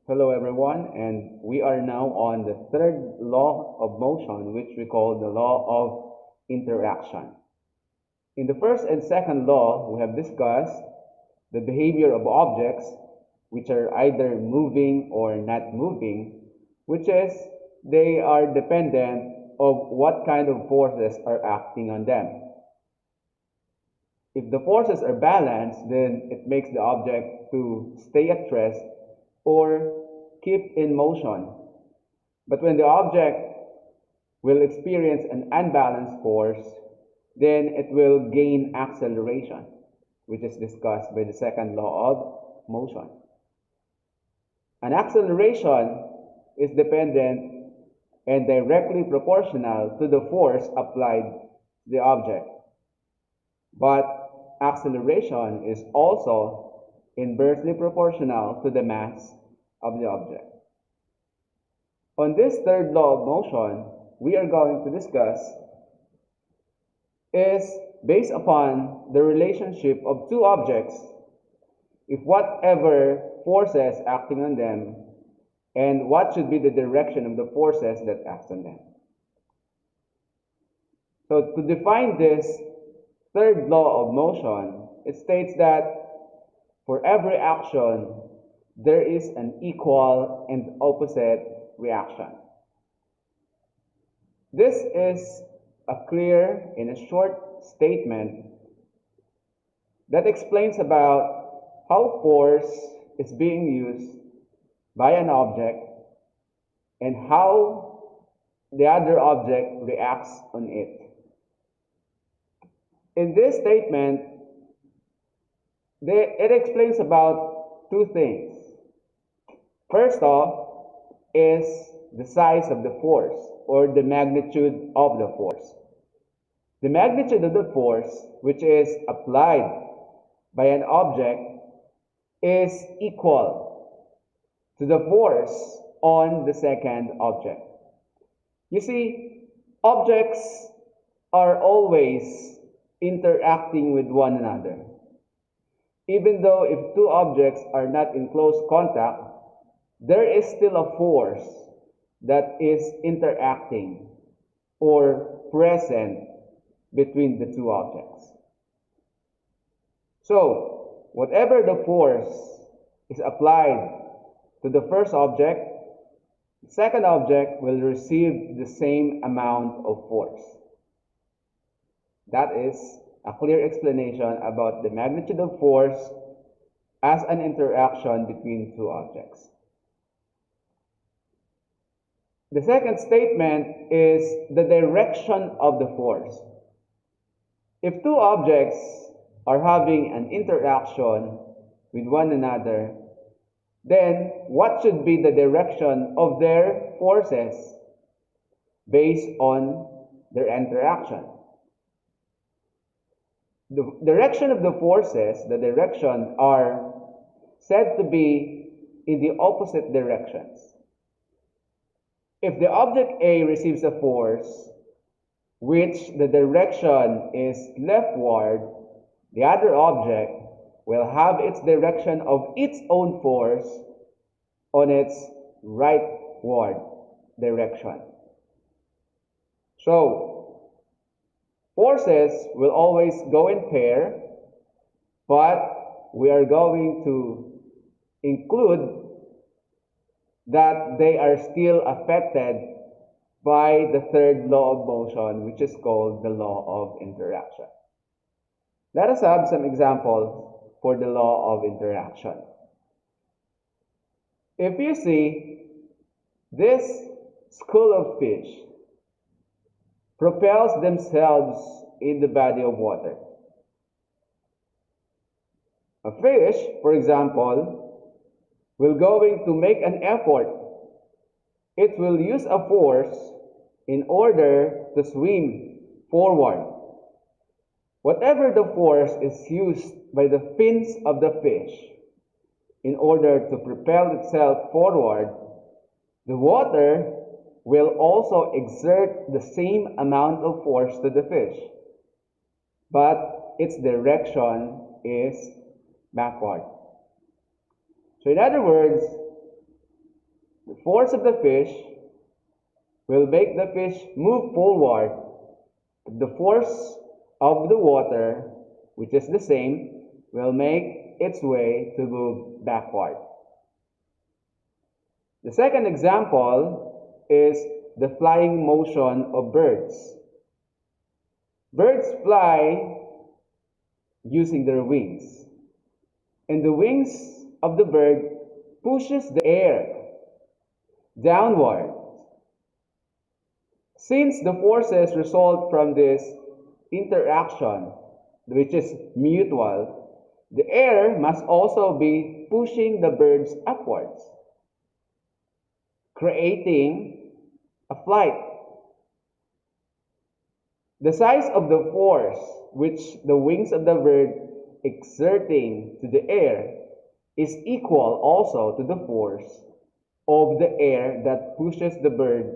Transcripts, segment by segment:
Hello everyone, and we are now on the third law of motion, which we call the law of interaction. In the first and second law, we have discussed the behavior of objects, which are either moving or not moving, which is they are dependent of what kind of forces are acting on them. If the forces are balanced, then it makes the object to stay at rest or keep in motion. But when the object will experience an unbalanced force, then it will gain acceleration, which is discussed by the second law of motion. An acceleration is dependent and directly proportional to the force applied to the object. But acceleration is also inversely proportional to the mass of the object. On this third law of motion, we are going to discuss is based upon the relationship of two objects if whatever forces acting on them and what should be the direction of the forces that act on them. So to define this third law of motion, it states that for every action, there is an equal and opposite reaction. This is a clear and a short statement that explains about how force is being used by an object and how the other object reacts on it. In this statement, it explains about two things. First off is the size of the force or the magnitude of the force. The magnitude of the force which is applied by an object is equal to the force on the second object. You see, objects are always interacting with one another. Even though if two objects are not in close contact, there is still a force that is interacting or present between the two objects. So, whatever the force is applied to the first object, the second object will receive the same amount of force. That is a clear explanation about the magnitude of force as an interaction between two objects. The second statement is the direction of the force. If two objects are having an interaction with one another, then what should be the direction of their forces based on their interaction? The direction of the forces, the direction, are said to be in the opposite directions. If the object A receives a force which the direction is leftward, the other object will have its direction of its own force on its rightward direction. So, forces will always go in pair, but we are going to include that they are still affected by the third law of motion, which is called the law of interaction. Let us have some examples for the law of interaction. If you see, this school of fish propels themselves in the body of water. A fish, for example, will going to make an effort. It will use a force in order to swim forward. Whatever the force is used by the fins of the fish in order to propel itself forward, the water will also exert the same amount of force to the fish, but its direction is backward. So in other words, The force of the fish will make the fish move forward. The force of the water, which is the same, will make its way to move backward. The second example is the flying motion of birds. Birds fly using their wings, and the wings of the bird pushes the air downward. Since the forces result from this interaction, which is mutual, the air must also be pushing the birds upwards, creating a flight. The size of the force which the wings of the bird exerting to the air is equal also to the force of the air that pushes the bird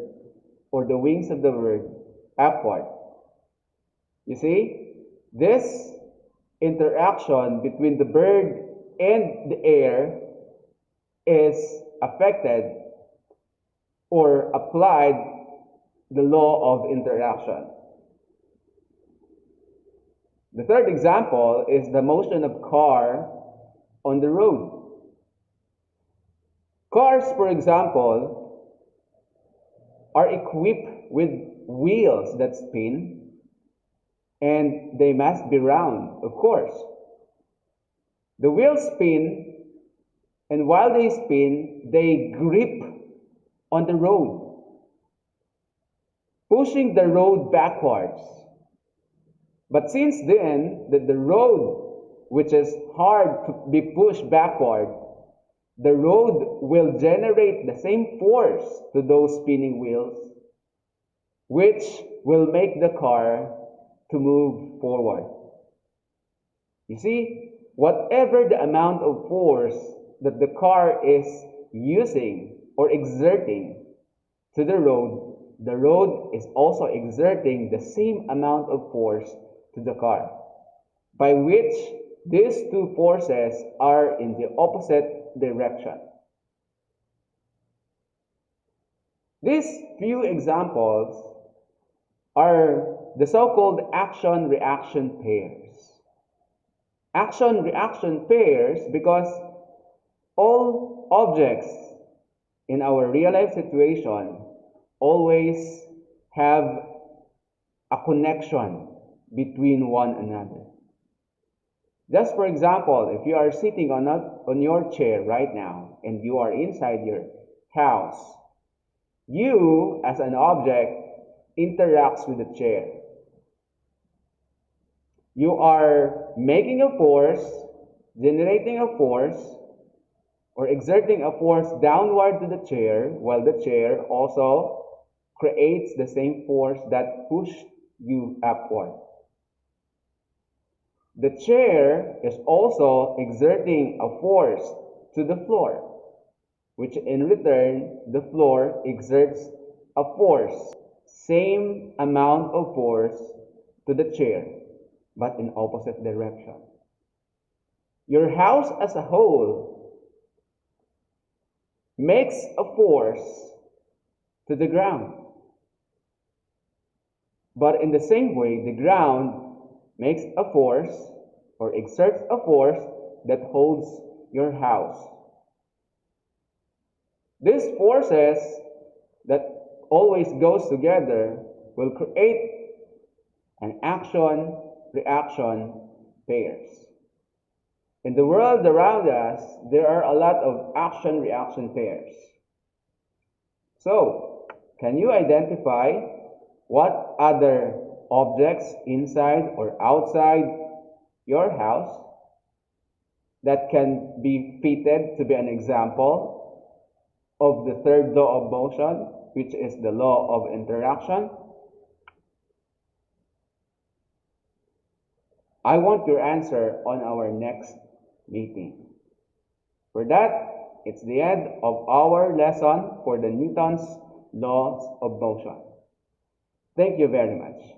or the wings of the bird upward. You see, this interaction between the bird and the air is affected or applied the law of interaction. The third example is the motion of car on the road. Cars, for example, are equipped with wheels that spin, and they must be round, of course. The wheels spin, and while they spin, they grip on the road, pushing the road backwards. But since then, the road, which is hard to be pushed backward, the road will generate the same force to those spinning wheels, which will make the car to move forward. You see, whatever the amount of force that the car is using or exerting to the road is also exerting the same amount of force to the car, by which these two forces are in the opposite direction. These few examples are the so-called action-reaction pairs. Action-reaction pairs because all objects in our real-life situation always have a connection between one another. Just for example, if you are sitting on your chair right now and you are inside your house, you as an object interacts with the chair. You are making a force, generating a force, or exerting a force downward to the chair, while the chair also creates the same force that pushed you upward. The chair is also exerting a force to the floor, which in return, the floor exerts a force, same amount of force to the chair, but in opposite direction. Your house as a whole makes a force to the ground. But in the same way, the ground makes a force or exerts a force that holds your house. These forces that always goes together will create an action-reaction pairs. In the world around us, there are a lot of action-reaction pairs. So, can you identify what other objects inside or outside your house that can be fitted to be an example of the third law of motion, which is the law of interaction? I want your answer on our next meeting. For that, it's the end of our lesson for the Newton's laws of motion. Thank you very much.